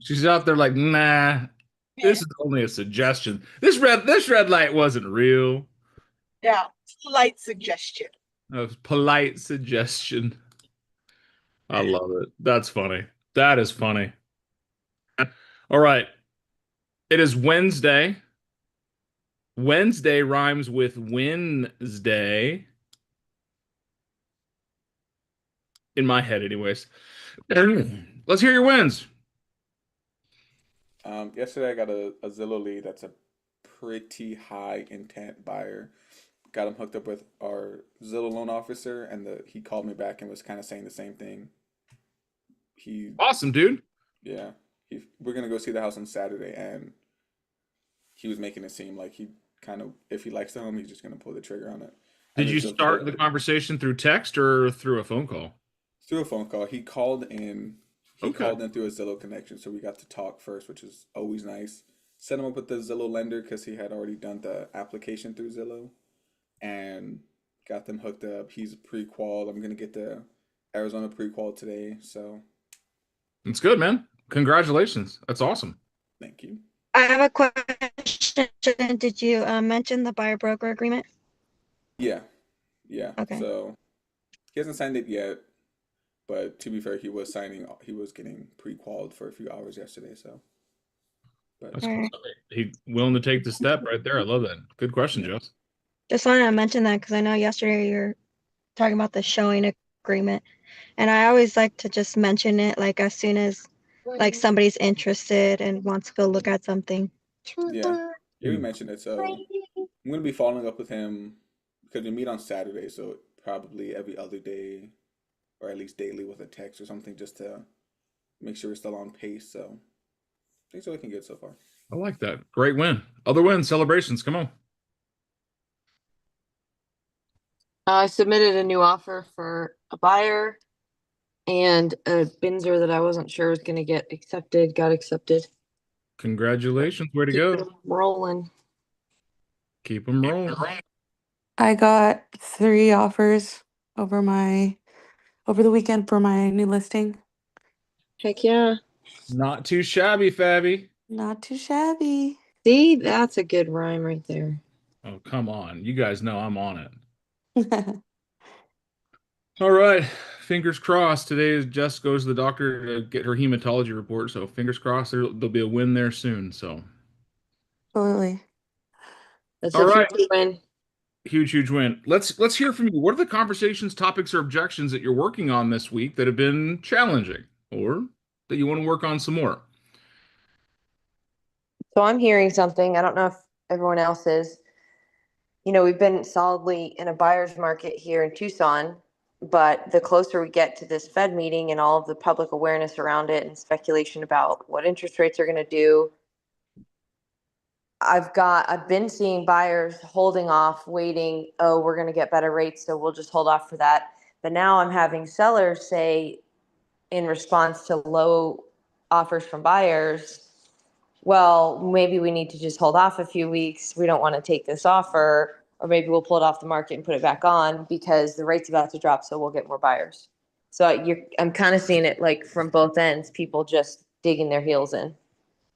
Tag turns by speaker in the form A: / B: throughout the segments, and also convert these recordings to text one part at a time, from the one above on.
A: She's out there like, nah, this
B: Yeah.
A: is only a suggestion. This red light wasn't real.
B: Yeah. Light suggestion.
A: A polite suggestion. I love it. That's funny. That is funny. All right. It is Wednesday. Wednesday rhymes with Wednesday in my head, anyways. Let's hear your wins.
C: Yesterday I got a Zillow lead that's a pretty high intent buyer. Got him hooked up with our Zillow loan officer, and he called me back and was kind of saying the same thing. He,
A: Awesome, dude.
C: yeah, we're gonna go see the house on Saturday, and he was making it seem like he kind of, if he likes the home, he's just gonna pull the trigger on it. And
A: Did you
C: there's a
A: start the conversation through text or through a phone call?
C: through a phone call. He called in. He
A: Okay.
C: called in through a Zillow connection, so we got to talk first, which is always nice. Set him up with the Zillow lender because he had already done the application through Zillow, and got them hooked up. He's pre-qual. I'm gonna get the Arizona pre-qual today, so
A: It's good, man. Congratulations. That's awesome.
C: thank you.
D: I have a question. Did you mention the buyer broker agreement?
C: Yeah, yeah.
D: Okay.
C: So he hasn't signed it yet, but to be fair, he was signing. He was getting pre-qualified for a few hours yesterday. So, but
A: That's
D: All
A: cool.
D: right.
A: He willing to take the step right there. I love that. Good question,
C: yeah,
A: Jess.
D: Just wanted to mention that because I know yesterday you were talking about the showing agreement, and I always like to just mention it like as soon as like somebody's interested and wants to go look at something.
C: yeah, yeah. We
A: Mm.
C: mentioned it, so I'm gonna be following up with him because we meet on Saturday, so probably every other day or at least daily with a text or something just to make sure we're still on pace. So things are looking good so far.
A: I like that. Great win. Other wins, celebrations. Come on.
E: I submitted a new offer for a buyer and a Binzer that I wasn't sure was going to get accepted, got accepted.
A: Congratulations. Way to
E: Keep
A: go.
E: it rolling.
A: Keep them rolling.
F: I got 3 offers over the weekend for my new listing.
E: Heck yeah.
A: Not too shabby, Fabby.
F: Not too shabby.
E: See, that's a good rhyme right there.
A: Oh, come on. You guys know I'm on it. All right. Fingers crossed. Today is Jess goes to the doctor to get her hematology report. So fingers crossed there'll be a win there soon. So,
F: Absolutely.
E: That's
A: all
E: a
A: right.
E: future win.
A: Huge win. Let's hear from you. What are the conversations, topics, or objections that you're working on this week that have been challenging or that you want to work on some more?
E: So I'm hearing something. I don't know if everyone else is. We've been solidly in a buyer's market here in Tucson, but the closer we get to this Fed meeting and all of the public awareness around it and speculation about what interest rates are going to do, I've been seeing buyers holding off, waiting, oh, we're going to get better rates, so we'll just hold off for that. But now I'm having sellers say in response to low offers from buyers, well, maybe we need to just hold off a few weeks. We don't want to take this offer, or maybe we'll pull it off the market and put it back on because the rate's about to drop, so we'll get more buyers. So I'm kind of seeing it like from both ends, people just digging their heels in.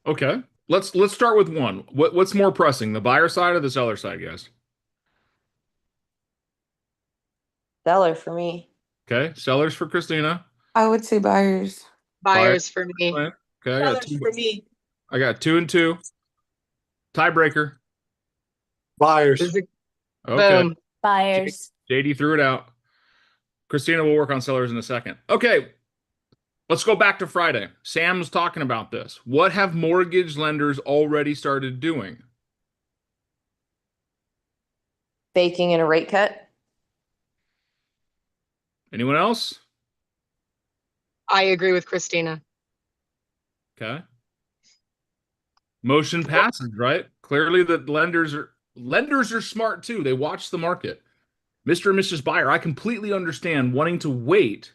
A: Okay. Let's start with one. What's more pressing, the buyer side or the seller side, guys?
E: Seller for me.
A: Okay. Sellers for Christina.
F: I would say buyers.
A: Buyers.
B: Buyers for me.
A: Okay. I got
B: Sellers
A: two.
B: for me.
A: I got 2 and 2. Tiebreaker.
G: Buyers.
A: Okay.
B: Boom.
H: Buyers.
A: JD threw it out. Christina will work on sellers in a second. Okay. Let's go back to Friday. Sam's talking about this. What have mortgage lenders already started doing?
E: Baking in a rate cut.
A: Anyone else?
B: I agree with Christina.
A: Okay. Motion passes, right? Clearly the lenders are smart too. They watch the market. Mr. and Mrs. Buyer, I completely understand wanting to wait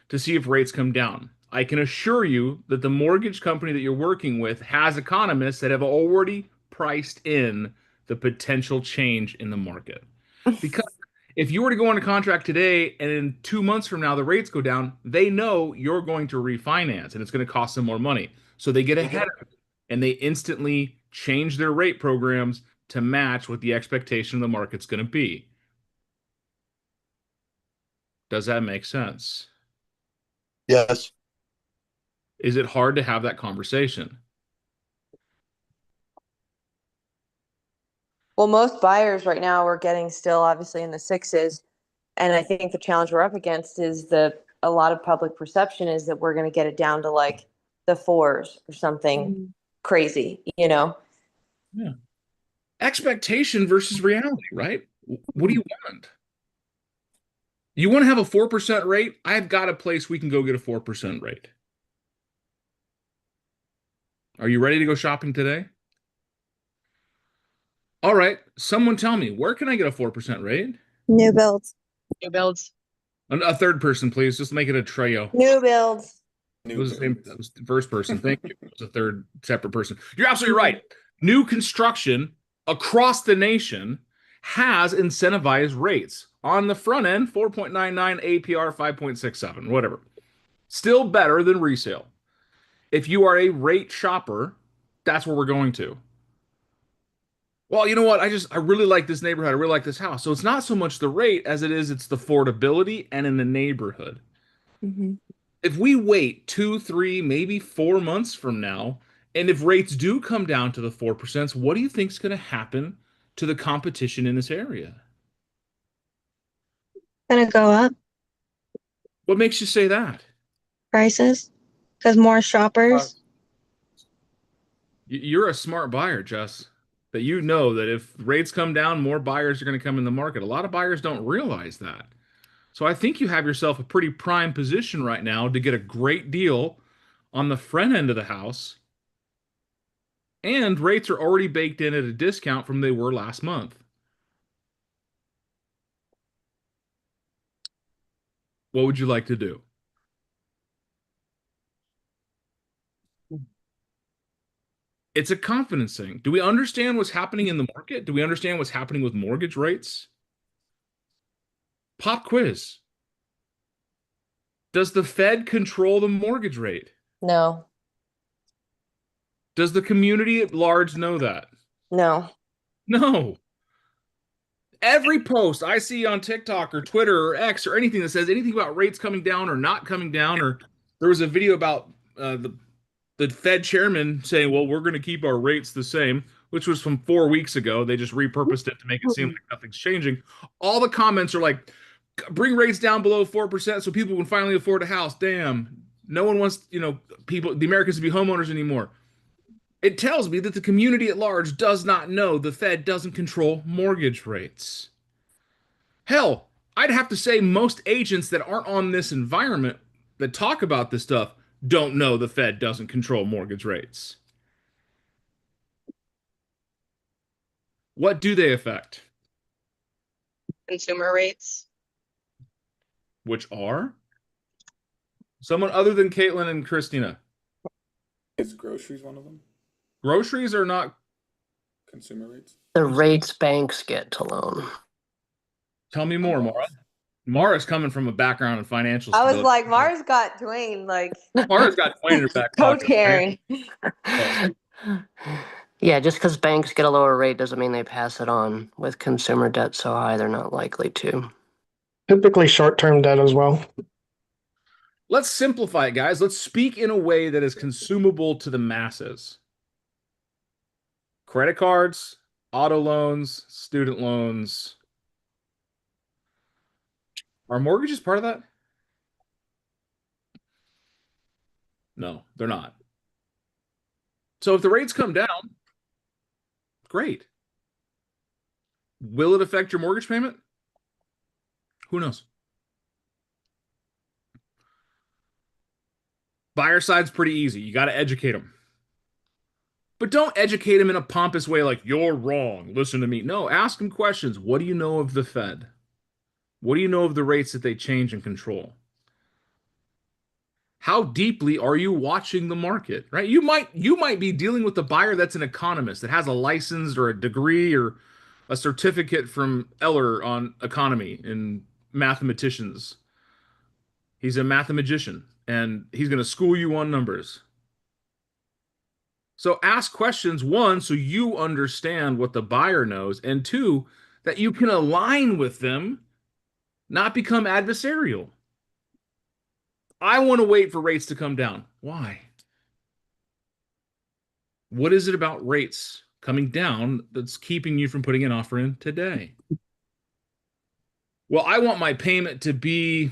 A: to see if rates come down. I can assure you that the mortgage company that you're working with has economists that have already priced in the potential change in the market. Because If you were to go on a contract today and in 2 months from now the rates go down, they know you're going to refinance and it's going to cost them more money. So they get ahead of it and they instantly change their rate programs to match what the expectation of the market's going to be. Does that make sense?
G: Yes.
A: Is it hard to have that conversation?
E: Well, most buyers right now are getting still obviously in the sixes. And I think the challenge we're up against is a lot of public perception is that we're going to get it down to like the fours or something crazy, you know?
A: Yeah. Expectation versus reality, right? What do you want? You want to have a 4% rate? I've got a place we can go get a 4% rate. Are you ready to go shopping today? All right, someone tell me, where can I get a 4% rate?
D: New builds.
B: New builds.
A: A third person, please. Just make it a trio.
E: New builds.
A: It was the same. That was the first person. Thank you. It was a third separate person. You're absolutely right. New construction across the nation has incentivized rates. On the front end, 4.99, APR 5.67, whatever. Still better than resale. If you are a rate shopper, that's where we're going to. Well, you know what? I really like this neighborhood. I really like this house. So it's not so much the rate as it's the affordability and in the neighborhood.
F: Mm-hmm.
A: If we wait 2, 3, maybe 4 months from now, and if rates do come down to the 4%, what do you think is going to happen to the competition in this area?
D: Gonna go up
A: What makes you say that?
D: prices because more shoppers.
A: You're a smart buyer, Jess. That you know that if rates come down, more buyers are going to come in the market. A lot of buyers don't realize that. So I think you have yourself a pretty prime position right now to get a great deal on the front end of the house. And rates are already baked in at a discount from they were last month. What would you like to do? It's a confidence thing. Do we understand what's happening in the market? Do we understand what's happening with mortgage rates? Pop quiz. Does the Fed control the mortgage rate?
E: No.
A: Does the community at large know that?
E: No.
A: No. Every post I see on TikTok or Twitter or X or anything that says anything about rates coming down or not coming down, or there was a video about the Fed chairman saying, well, we're going to keep our rates the same, which was from 4 weeks ago. They just repurposed it to make it seem like nothing's changing. All the comments are like, bring rates down below 4% so people can finally afford a house. Damn. No one wants, the Americans to be homeowners anymore. It tells me that the community at large does not know the Fed doesn't control mortgage rates. Hell, I'd have to say most agents that aren't on this environment that talk about this stuff don't know the Fed doesn't control mortgage rates. What do they affect?
B: Consumer rates.
A: Which are? Someone other than Caitlin and Christina.
C: Is groceries one of them?
A: Groceries are not
C: Consumer rates?
H: The rates banks get to loan.
A: Tell me more, Mara. Mara's coming from a background in financial
E: I was
A: stability.
E: like, Mara's got Dwayne like
A: Mara's got Dwayne in her back pocket.
E: co-chairing.
H: Yeah, just because banks get a lower rate doesn't mean they pass it on. With consumer debt so high, they're not likely to.
G: Typically short-term debt as well.
A: Let's simplify it, guys. Let's speak in a way that is consumable to the masses. Credit cards, auto loans, student loans. Are mortgages part of that? No, they're not. So if the rates come down, great. Will it affect your mortgage payment? Who knows? Buyer side's pretty easy. You got to educate them. But don't educate them in a pompous way like, you're wrong. Listen to me. No, ask them questions. What do you know of the Fed? What do you know of the rates that they change and control? How deeply are you watching the market, right? You might be dealing with a buyer that's an economist that has a license or a degree or a certificate from Eller on economy and mathematicians. He's a mathematician and he's going to school you on numbers. So ask questions, one, so you understand what the buyer knows, and two, that you can align with them, not become adversarial. I want to wait for rates to come down. Why? What is it about rates coming down that's keeping you from putting an offer in today? Well, I want my payment to be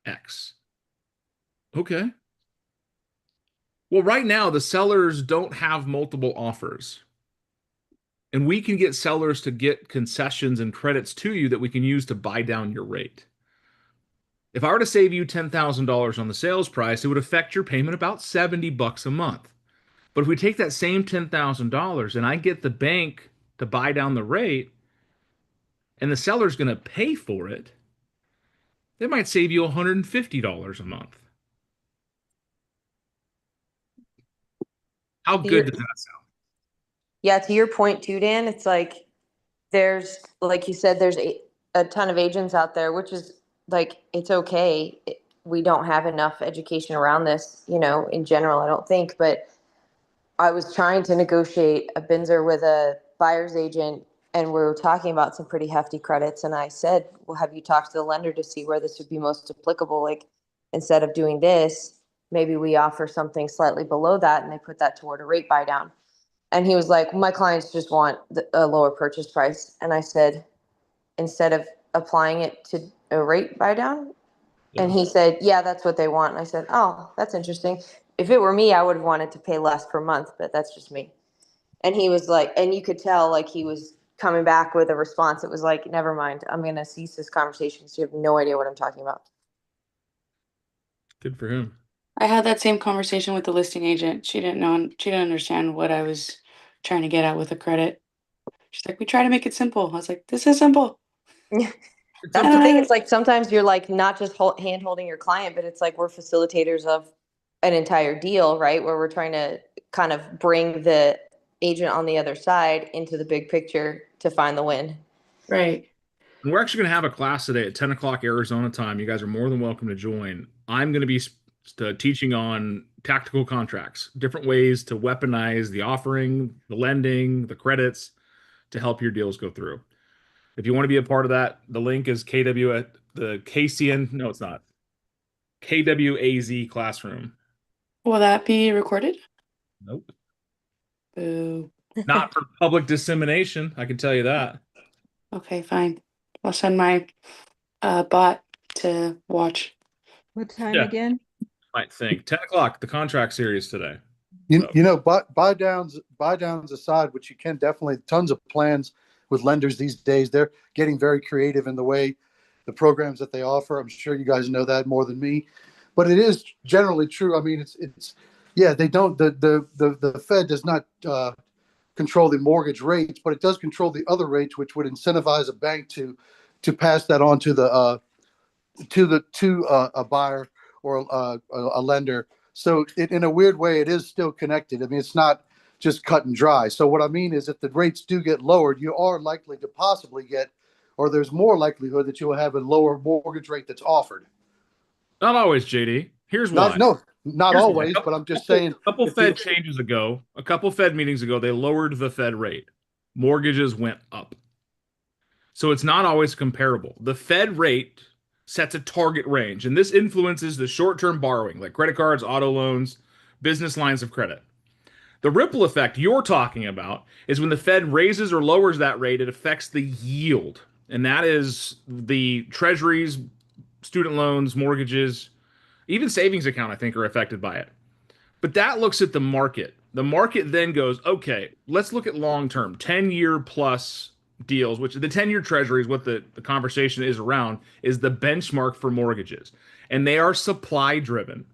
A: X. Okay. Well, right now, the sellers don't have multiple offers. And we can get sellers to get concessions and credits to you that we can use to buy down your rate. If I were to save you $10,000 on the sales price, it would affect your payment about $70 a month. But if we take that same $10,000 and I get the bank to buy down the rate, and the seller's going to pay for it, that might save you $150 a month. How good does that sound?
E: Yeah, to your point too, Dan, it's like there's, like you said, there's a ton of agents out there, which is like, it's okay. We don't have enough education around this, in general, I don't think. But I was trying to negotiate a Binzer with a buyer's agent, and we were talking about some pretty hefty credits. And I said, well, have you talked to the lender to see where this would be most applicable? Like, instead of doing this, maybe we offer something slightly below that, and they put that toward a rate buy down. And he was like, my clients just want a lower purchase price. And I said, instead of applying it to a rate buy down? Yeah. And he said, yeah, that's what they want. And I said, oh, that's interesting. If it were me, I would have wanted to pay less per month, but that's just me. And he was like, and you could tell like he was coming back with a response. It was like, never mind, I'm going to cease this conversation because you have no idea what I'm talking about.
A: Good for him.
F: I had that same conversation with the listing agent. She didn't understand what I was trying to get at with the credit. She's like, we try to make it simple. I was like, this is simple.
E: That's the thing. It's like sometimes you're like not just hand holding your client, but it's like we're facilitators of an entire deal, right? Where we're trying to kind of bring the agent on the other side into the big picture to find the win.
F: Right.
A: And we're actually going to have a class today at 10 o'clock Arizona time. You guys are more than welcome to join. I'm going to be teaching on tactical contracts, different ways to weaponize the offering, the lending, the credits to help your deals go through. If you want to be a part of that, the link is KW at the KCN. No, it's not. KWAZ classroom.
F: Will that be recorded?
A: Nope.
F: Boo.
A: Not for public dissemination. I can tell you that.
F: Okay, fine. I'll send my bot to watch.
D: What time again?
A: I think 10 o'clock, the contract series today.
I: Buy downs aside, which you can definitely, tons of plans with lenders these days. They're getting very creative in the way the programs that they offer. I'm sure you guys know that more than me, but it is generally true. I mean, they don't, the Fed does not control the mortgage rates, but it does control the other rates, which would incentivize a bank to pass that on to a buyer or a lender. So in a weird way, it is still connected. I mean, it's not just cut and dry. So what I mean is if the rates do get lowered, you are likely to possibly get, or there's more likelihood that you will have a lower mortgage rate that's offered.
A: Not always, JD. Here's why.
I: Not always, but I'm just saying.
A: A couple Fed meetings ago, they lowered the Fed rate. Mortgages went up. So it's not always comparable. The Fed rate sets a target range, and this influences the short-term borrowing, like credit cards, auto loans, business lines of credit. The ripple effect you're talking about is when the Fed raises or lowers that rate, it affects the yield. And that is the treasuries, student loans, mortgages, even savings account, I think, are affected by it. But that looks at the market. The market then goes, okay, let's look at long-term, 10-year plus deals, which the 10-year treasury is what the conversation is around, is the benchmark for mortgages. And they are supply driven.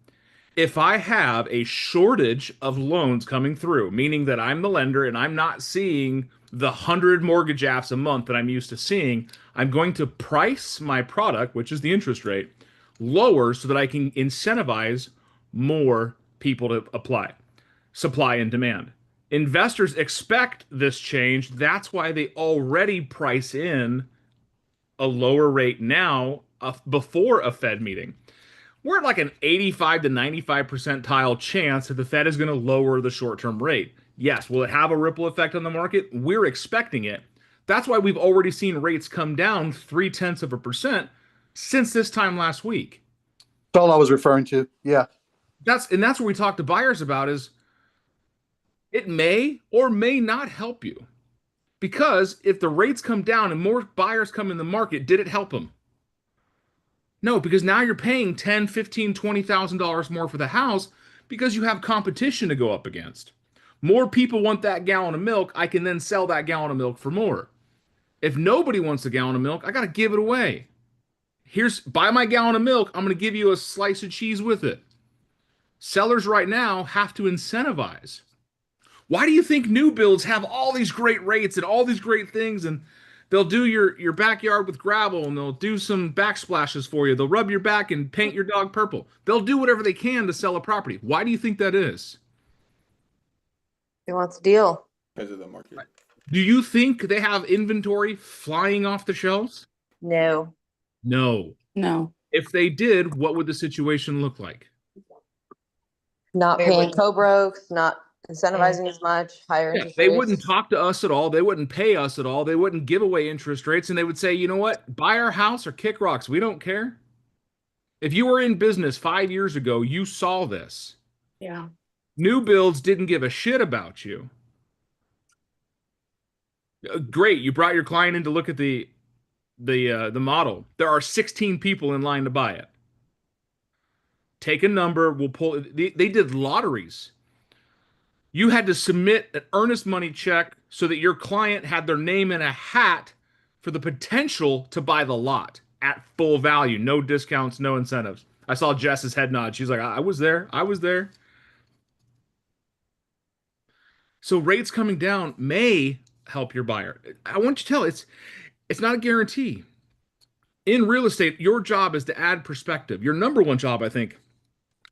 A: If I have a shortage of loans coming through, meaning that I'm the lender and I'm not seeing the 100 mortgage apps a month that I'm used to seeing, I'm going to price my product, which is the interest rate, lower so that I can incentivize more people to apply. Supply and demand. Investors expect this change. That's why they already price in a lower rate now before a Fed meeting. We're at like an 85 to 95 percentile chance that the Fed is going to lower the short-term rate. Yes, will it have a ripple effect on the market? We're expecting it. That's why we've already seen rates come down 0.3% since this time last week.
I: That's all I was referring to. Yeah.
A: That's what we talk to buyers about is it may or may not help you. Because if the rates come down and more buyers come in the market, did it help them? No, because now you're paying $10,000, $15,000, $20,000 more for the house because you have competition to go up against. More people want that gallon of milk, I can then sell that gallon of milk for more. If nobody wants a gallon of milk, I got to give it away. Buy my gallon of milk, I'm going to give you a slice of cheese with it. Sellers right now have to incentivize. Why do you think new builds have all these great rates and all these great things, and they'll do your backyard with gravel, and they'll do some backsplashes for you. They'll rub your back and paint your dog purple. They'll do whatever they can to sell a property. Why do you think that is?
E: He wants a deal.
C: Because of the market.
A: Do you think they have inventory flying off the shelves?
E: No.
A: No.
F: No.
A: If they did, what would the situation look like?
E: Not
B: They
E: paying
B: wouldn't.
E: co-broke, not incentivizing as much, higher
A: Yeah,
E: interest
A: they
E: rates.
A: wouldn't talk to us at all. They wouldn't pay us at all. They wouldn't give away interest rates. And they would say, you know what? Buy our house or kick rocks. We don't care. If you were in business 5 years ago, you saw this.
F: Yeah.
A: New builds didn't give a shit about you. Great. You brought your client in to look at the model. There are 16 people in line to buy it. Take a number. We'll pull. They did lotteries. You had to submit an earnest money check so that your client had their name in a hat for the potential to buy the lot at full value. No discounts, no incentives. I saw Jess's head nod. She's like, I was there. I was there. So rates coming down may help your buyer. I want you to tell it's not a guarantee. In real estate, your job is to add perspective. Your number one job, I think,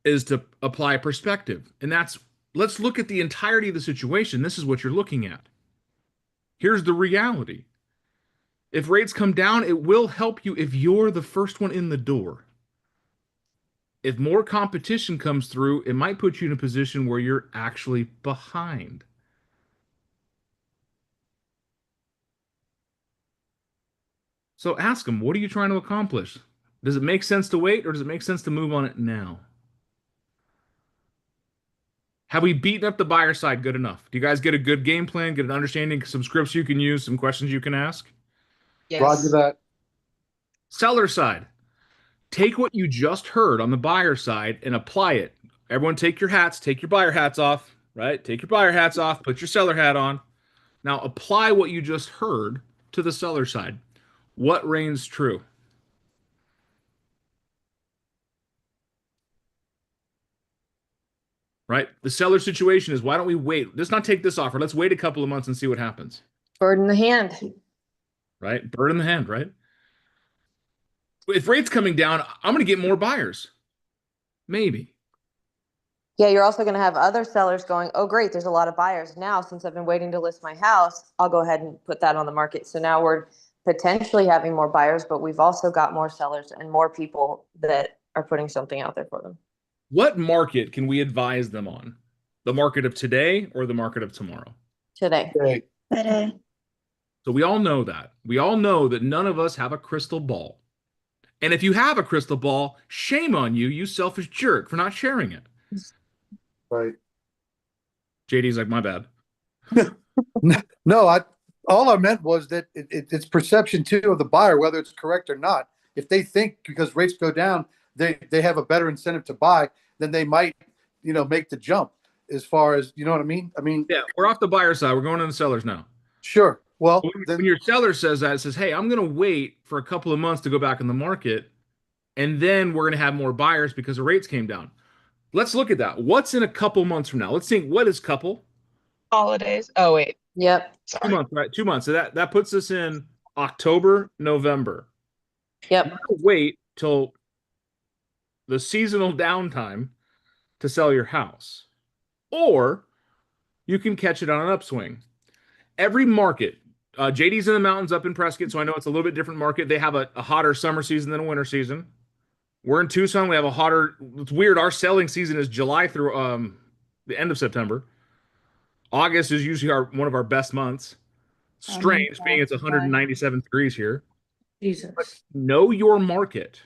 A: is to apply perspective. And that's, let's look at the entirety of the situation. This is what you're looking at. Here's the reality. If rates come down, it will help you if you're the first one in the door. If more competition comes through, it might put you in a position where you're actually behind. So ask them, what are you trying to accomplish? Does it make sense to wait, or does it make sense to move on it now? Have we beaten up the buyer side good enough? Do you guys get a good game plan, get an understanding, some scripts you can use, some questions you can ask?
B: Yes.
I: Roger that.
A: Seller side, take what you just heard on the buyer side and apply it. Everyone take your hats, take your buyer hats off, right? Take your buyer hats off, put your seller hat on. Now apply what you just heard to the seller side. What reigns true? Right? The seller situation is, why don't we wait? Let's not take this offer. Let's wait a couple of months and see what happens.
E: Bird in the hand.
A: Right? Bird in the hand, right? If rates coming down, I'm going to get more buyers. Maybe.
E: Yeah, you're also going to have other sellers going, oh, great, there's a lot of buyers. Now, since I've been waiting to list my house, I'll go ahead and put that on the market. So now we're potentially having more buyers, but we've also got more sellers and more people that are putting something out there for them.
A: What market can we advise them on? The market of today or the market of tomorrow?
E: Today.
I: Okay.
A: So we all know that. We all know that none of us have a crystal ball. And if you have a crystal ball, shame on you, you selfish jerk, for not sharing it.
I: Right.
A: JD's like, my bad.
I: No, all I meant was that it's perception too of the buyer, whether it's correct or not. If they think because rates go down, they have a better incentive to buy, then they might, make the jump as far as, you know what I mean?
A: Yeah, we're off the buyer side. We're going to the sellers now.
I: Sure. Well,
A: when your seller says that, it says, hey, I'm going to wait for a couple of months to go back in the market, and then we're going to have more buyers because the rates came down. Let's look at that. What's in a couple months from now? Let's think, what is couple?
B: Holidays. Oh, wait.
E: Yep.
A: 2
B: Sorry.
A: months, right? 2 months. So that puts us in October, November.
E: Yep.
A: Wait till the seasonal downtime to sell your house. Or you can catch it on an upswing. Every market, JD's in the mountains up in Prescott, so I know it's a little bit different market. They have a hotter summer season than a winter season. We're in Tucson. We have a hotter. It's weird. Our selling season is July through the end of September. August is usually one of our best months. Strange, being it's 197 degrees here.
F: Jesus.
A: Know your market.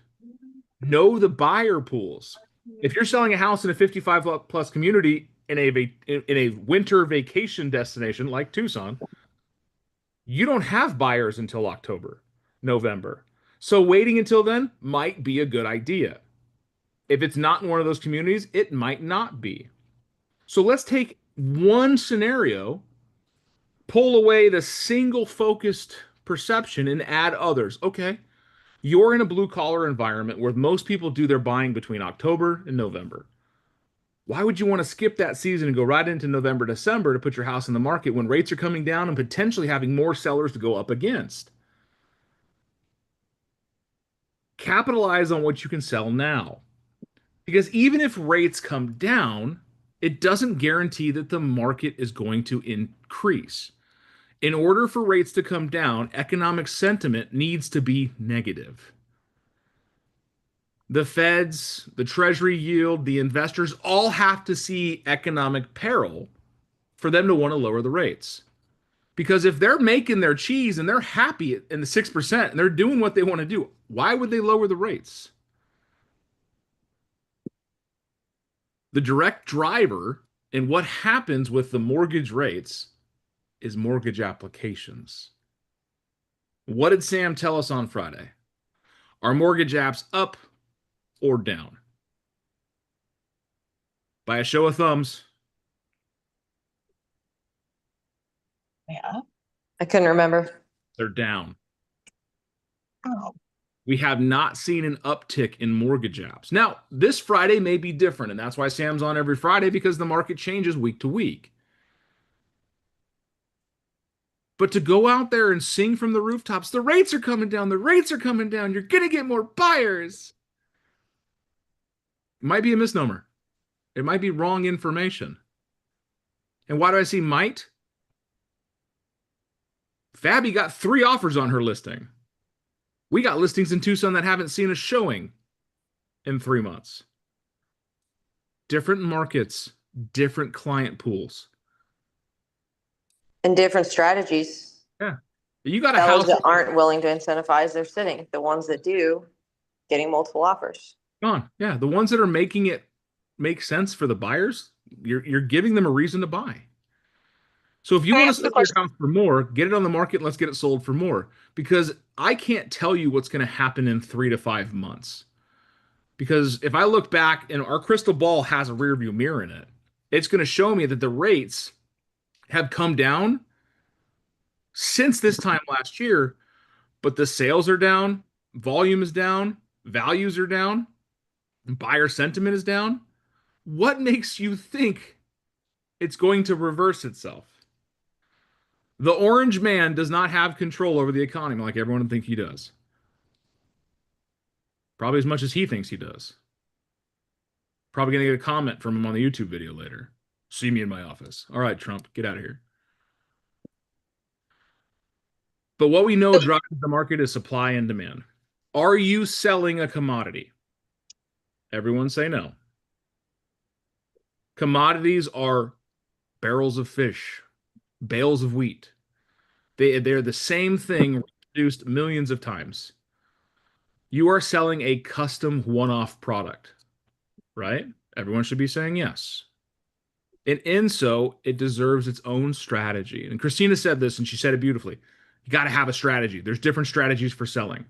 A: Know the buyer pools. If you're selling a house in a 55 plus community in a winter vacation destination like Tucson, you don't have buyers until October, November. So waiting until then might be a good idea. If it's not in one of those communities, it might not be. So let's take one scenario, pull away the single focused perception and add others. Okay, you're in a blue collar environment where most people do their buying between October and November. Why would you want to skip that season and go right into November, December to put your house in the market when rates are coming down and potentially having more sellers to go up against? Capitalize on what you can sell now. Because even if rates come down, it doesn't guarantee that the market is going to increase. In order for rates to come down, economic sentiment needs to be negative. The Feds, the Treasury yield, the investors all have to see economic peril for them to want to lower the rates. Because if they're making their cheese and they're happy in the 6% and they're doing what they want to do, why would they lower the rates? The direct driver in what happens with the mortgage rates is mortgage applications. What did Sam tell us on Friday? Are mortgage apps up or down? By a show of thumbs.
B: Yeah.
E: I couldn't remember.
A: They're down.
B: Oh.
A: We have not seen an uptick in mortgage apps. Now, this Friday may be different, and that's why Sam's on every Friday, because the market changes week to week. But to go out there and sing from the rooftops, the rates are coming down, the rates are coming down, you're going to get more buyers. It might be a misnomer. It might be wrong information. And why do I see might? Fabi got 3 offers on her listing. We got listings in Tucson that haven't seen a showing in 3 months. Different markets, different client pools.
E: And different strategies.
A: Yeah. You got a
E: Sellers
A: house
E: that aren't willing to incentivize, they're sitting. The ones that do, getting multiple offers.
A: gone. Yeah, the ones that are making it make sense for the buyers, you're giving them a reason to buy. So if you
B: Can I
A: want to
B: ask a
A: sell your
B: question?
A: house for more, get it on the market and let's get it sold for more. Because I can't tell you what's going to happen in 3 to 5 months. Because if I look back and our crystal ball has a rear view mirror in it, it's going to show me that the rates have come down since this time last year, but the sales are down, volume is down, values are down, buyer sentiment is down. What makes you think it's going to reverse itself? The orange man does not have control over the economy like everyone thinks he does. Probably as much as he thinks he does. Probably going to get a comment from him on the YouTube video later. See me in my office. All right, Trump, get out of here. But what we know drives the market is supply and demand. Are you selling a commodity? Everyone say no. Commodities are barrels of fish, bales of wheat. They're the same thing produced millions of times. You are selling a custom one-off product, right? Everyone should be saying yes. And in so, it deserves its own strategy. And Christina said this, and she said it beautifully. You got to have a strategy. There's different strategies for selling.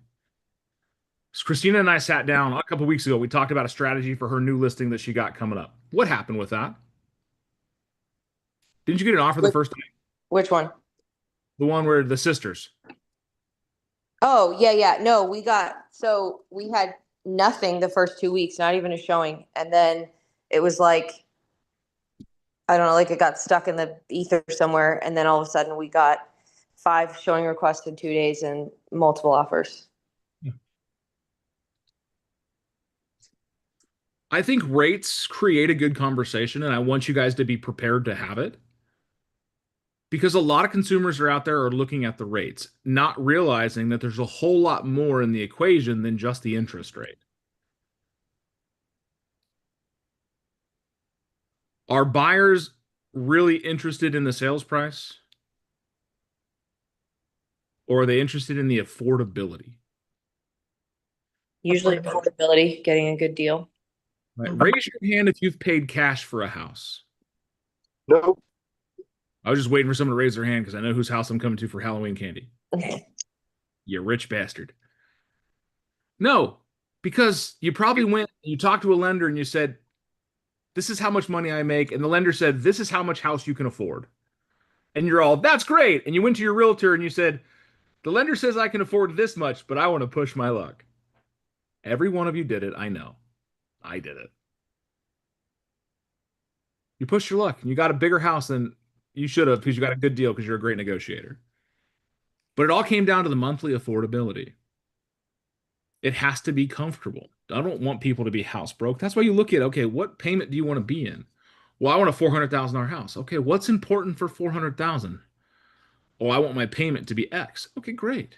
A: So Christina and I sat down a couple weeks ago. We talked about a strategy for her new listing that she got coming up. What happened with that? Didn't you get an offer the first time?
E: Which one?
A: The one where the sisters.
E: Oh, yeah. No, we had nothing the first 2 weeks, not even a showing. And then it was like, I don't know, like it got stuck in the ether somewhere. And then all of a sudden we got 5 showing requests in 2 days and multiple offers.
A: I think rates create a good conversation, and I want you guys to be prepared to have it. Because a lot of consumers are out there are looking at the rates, not realizing that there's a whole lot more in the equation than just the interest rate. Are buyers really interested in the sales price? Or are they interested in the affordability?
E: Usually affordability, getting a good deal.
A: Right. Raise your hand if you've paid cash for a house.
G: Nope.
A: I was just waiting for someone to raise their hand because I know whose house I'm coming to for Halloween candy. You rich bastard. No, because you probably went, you talked to a lender and you said, this is how much money I make. And the lender said, this is how much house you can afford. And you're all, that's great. And you went to your realtor and you said, the lender says I can afford this much, but I want to push my luck. Every one of you did it. I know. I did it. You pushed your luck and you got a bigger house than you should have because you got a good deal because you're a great negotiator. But it all came down to the monthly affordability. It has to be comfortable. I don't want people to be house broke. That's why you look at, okay, what payment do you want to be in? Well, I want a $400,000 house. Okay, what's important for $400,000? Oh, I want my payment to be X. Okay, great.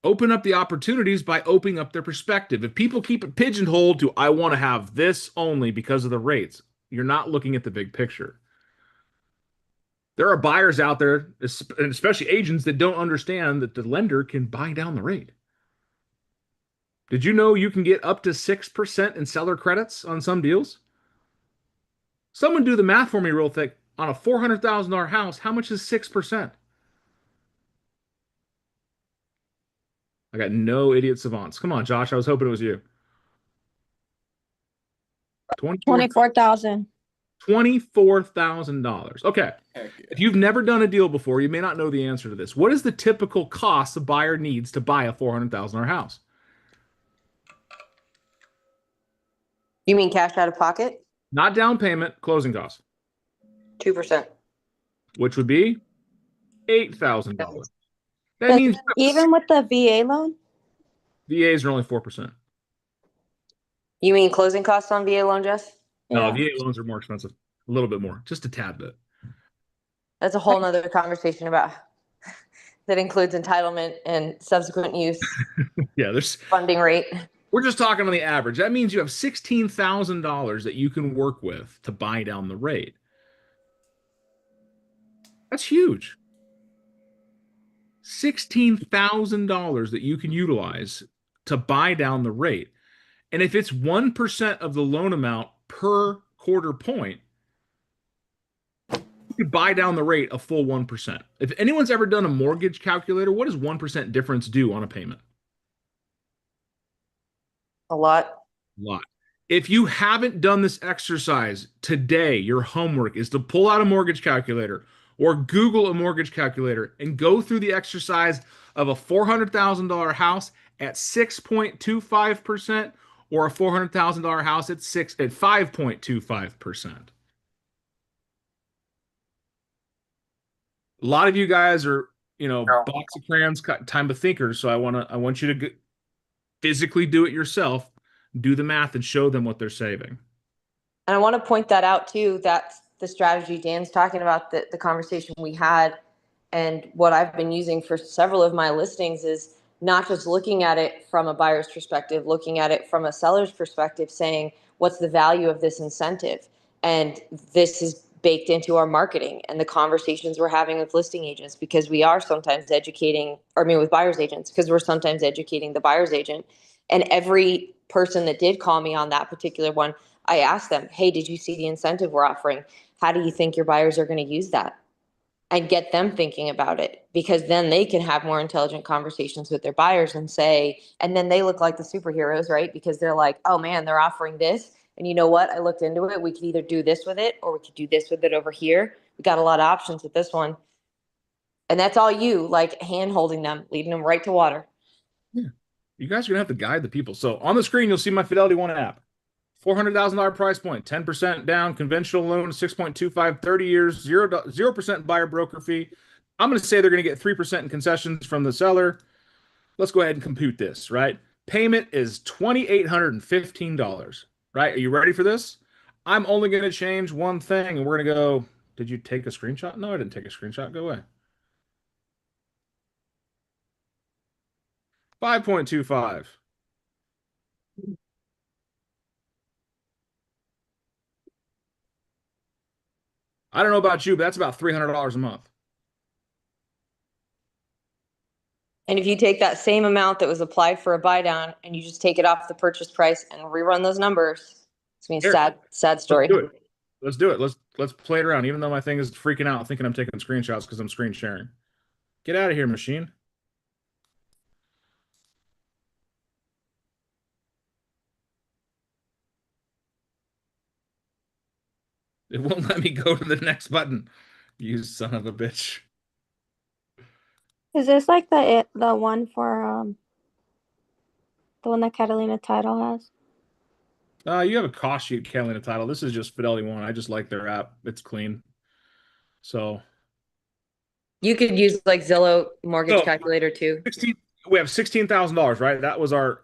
A: Open up the opportunities by opening up their perspective. If people keep it pigeonholed to, I want to have this only because of the rates, you're not looking at the big picture. There are buyers out there, and especially agents, that don't understand that the lender can buy down the rate. Did you know you can get up to 6% in seller credits on some deals? Someone do the math for me real thick. On a $400,000 house, how much is 6%? I got no idiot savants. Come on, Josh. I was hoping it was you.
D: 24,000.
A: $24,000. Okay.
C: Heck yeah.
A: If you've never done a deal before, you may not know the answer to this. What is the typical cost a buyer needs to buy a $400,000 house?
E: You mean cash out of pocket?
A: Not down payment, closing costs,
E: 2%.
A: which would be $8,000. That
D: But
A: means
D: even with the VA loan?
A: VAs are only 4%.
E: You mean closing costs on VA loan, Jess?
A: No,
D: Yeah.
A: VA loans are more expensive. A little bit more, just a tad bit.
E: That's a whole nother conversation about that includes entitlement and subsequent use
A: Yeah, there's.
E: funding rate.
A: We're just talking on the average. That means you have $16,000 that you can work with to buy down the rate. That's huge. $16,000 that you can utilize to buy down the rate. And if it's 1% of the loan amount per quarter point, you could buy down the rate a full 1%. If anyone's ever done a mortgage calculator, what does 1% difference do on a payment?
E: A lot.
A: A lot. If you haven't done this exercise today, your homework is to pull out a mortgage calculator or Google a mortgage calculator and go through the exercise of a $400,000 house at 6.25% or a $400,000 house at 5.25%. A lot of you guys are, box of crayons, time of thinkers. So I want you to physically do it yourself, do the math, and show them what they're saving.
E: And I want to point that out too. That's the strategy Dan's talking about, the conversation we had, and what I've been using for several of my listings is not just looking at it from a buyer's perspective, looking at it from a seller's perspective, saying, what's the value of this incentive? And this is baked into our marketing and the conversations we're having with listing agents, because we are sometimes with buyer's agents, because we're sometimes educating the buyer's agent. And every person that did call me on that particular one, I asked them, hey, did you see the incentive we're offering? How do you think your buyers are going to use that? And get them thinking about it, because then they can have more intelligent conversations with their buyers and then they look like the superheroes, right? Because they're like, oh man, they're offering this. And you know what? I looked into it. We could either do this with it or we could do this with it over here. We got a lot of options with this one. And that's all you, like hand holding them, leading them right to water.
A: Yeah. You guys are going to have to guide the people. So on the screen, you'll see my Fidelity One app. $400,000 price point, 10% down, conventional loan, 6.25, 30 years, 0% buyer broker fee. I'm going to say they're going to get 3% in concessions from the seller. Let's go ahead and compute this, right? Payment is $2,815, right? Are you ready for this? I'm only going to change one thing, and we're going to go. Did you take a screenshot? No, I didn't take a screenshot. Go away. 5.25. I don't know about you, but that's about $300 a month.
E: And if you take that same amount that was applied for a buy down and you just take it off the purchase price and rerun those numbers, it's gonna be a
A: Here.
E: sad story.
A: Let's do it. Let's do it. Let's play it around. Even though my thing is freaking out, thinking I'm taking screenshots because I'm screen sharing. Get out of here, machine. It won't let me go to the next button. You son of a bitch.
D: Is this like the one for the one that Catalina Title has?
A: You have a cost sheet, Catalina Title. This is just Fidelity One. I just like their app. It's clean. So
E: You could use like Zillow mortgage
A: So-
E: calculator too.
A: we have $16,000, right? That was our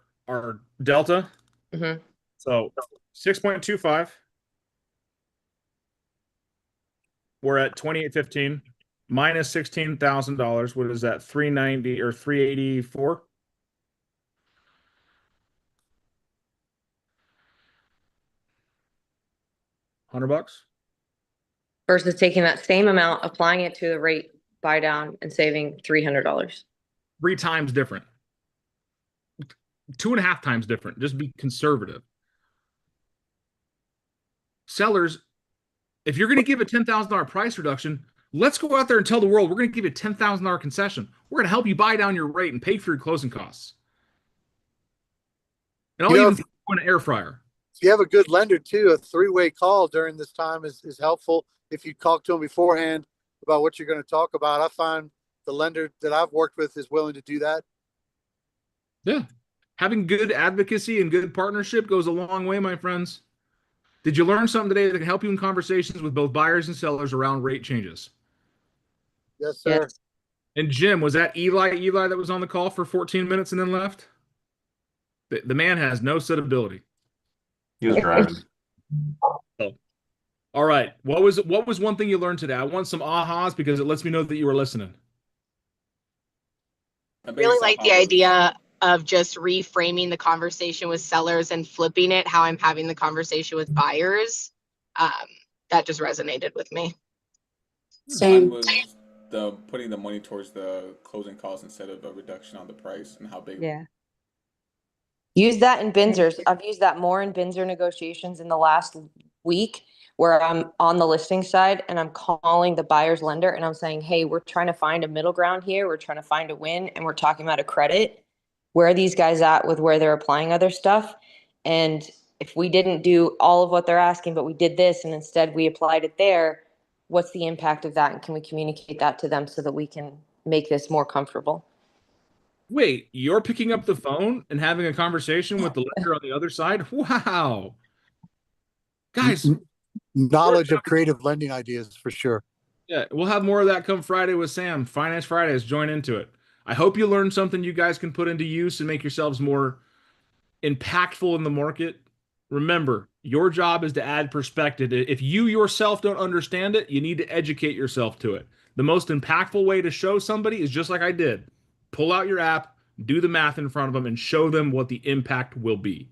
A: delta.
E: Mhm.
A: So 6.25. We're at 2815 minus $16,000. What is that? 390 or 384? $100.
E: Versus taking that same amount, applying it to the rate buy down and saving $300.
A: 3 times different. 2.5 times different. Just be conservative. Sellers, if you're going to give a $10,000 price reduction, let's go out there and tell the world we're going to give you a $10,000 concession. We're going to help you buy down your rate and pay for your closing costs. And I'll even throw in an air fryer.
I: If you have a good lender too, a three-way call during this time is helpful. If you talk to them beforehand about what you're going to talk about, I find the lender that I've worked with is willing to do that.
A: Yeah. Having good advocacy and good partnership goes a long way, my friends. Did you learn something today that can help you in conversations with both buyers and sellers around rate changes?
I: Yes, sir.
E: Yes.
A: And Jim, was that Eli that was on the call for 14 minutes and then left? The man has no suitability.
J: He was driving.
A: Oh. All right. What was one thing you learned today? I want some ahas because it lets me know that you were listening.
C: My
B: Really
C: biggest
B: like
C: aha
B: the
C: was-
B: idea of just reframing the conversation with sellers and flipping it how I'm having the conversation with buyers. That just resonated with me.
C: Mine
F: Same.
C: was the putting the money towards the closing costs instead of a reduction on the price and how big.
E: Yeah. Use that in Binzers. I've used that more in Binzer negotiations in the last week where I'm on the listing side and I'm calling the buyer's lender and I'm saying, hey, we're trying to find a middle ground here. We're trying to find a win and we're talking about a credit. Where are these guys at with where they're applying other stuff? And if we didn't do all of what they're asking, but we did this and instead we applied it there, what's the impact of that? And can we communicate that to them so that we can make this more comfortable?
A: Wait, you're picking up the phone and having a conversation with the lender on the other side? Wow. Guys,
I: Knowledge of creative lending ideas for sure.
A: yeah, we'll have more of that come Friday with Sam. Finance Fridays, join into it. I hope you learned something you guys can put into use and make yourselves more impactful in the market. Remember, your job is to add perspective. If you yourself don't understand it, you need to educate yourself to it. The most impactful way to show somebody is just like I did. Pull out your app, do the math in front of them, and show them what the impact will be.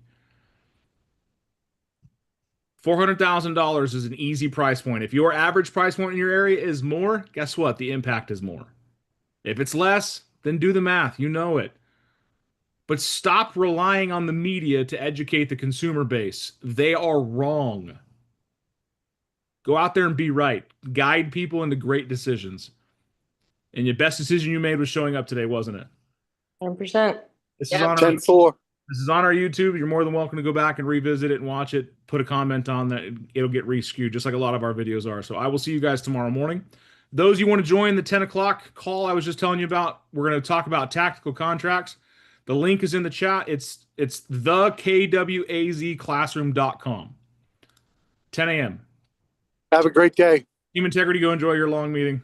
A: $400,000 is an easy price point. If your average price point in your area is more, guess what? The impact is more. If it's less, then do the math. You know it. But stop relying on the media to educate the consumer base. They are wrong. Go out there and be right. Guide people into great decisions. And your best decision you made was showing up today, wasn't it?
E: 100%.
A: This
B: Yeah.
A: is on our
I: 10-4.
A: This is on our YouTube. You're more than welcome to go back and revisit it and watch it. Put a comment on that. It'll get re-skewed, just like a lot of our videos are. So I will see you guys tomorrow morning. Those you want to join the 10 o'clock call I was just telling you about, we're going to talk about tactical contracts. The link is in the chat. It's thekwazclassroom.com. 10 a.m.
I: Have a great day.
A: Team Integrity, go enjoy your long meeting.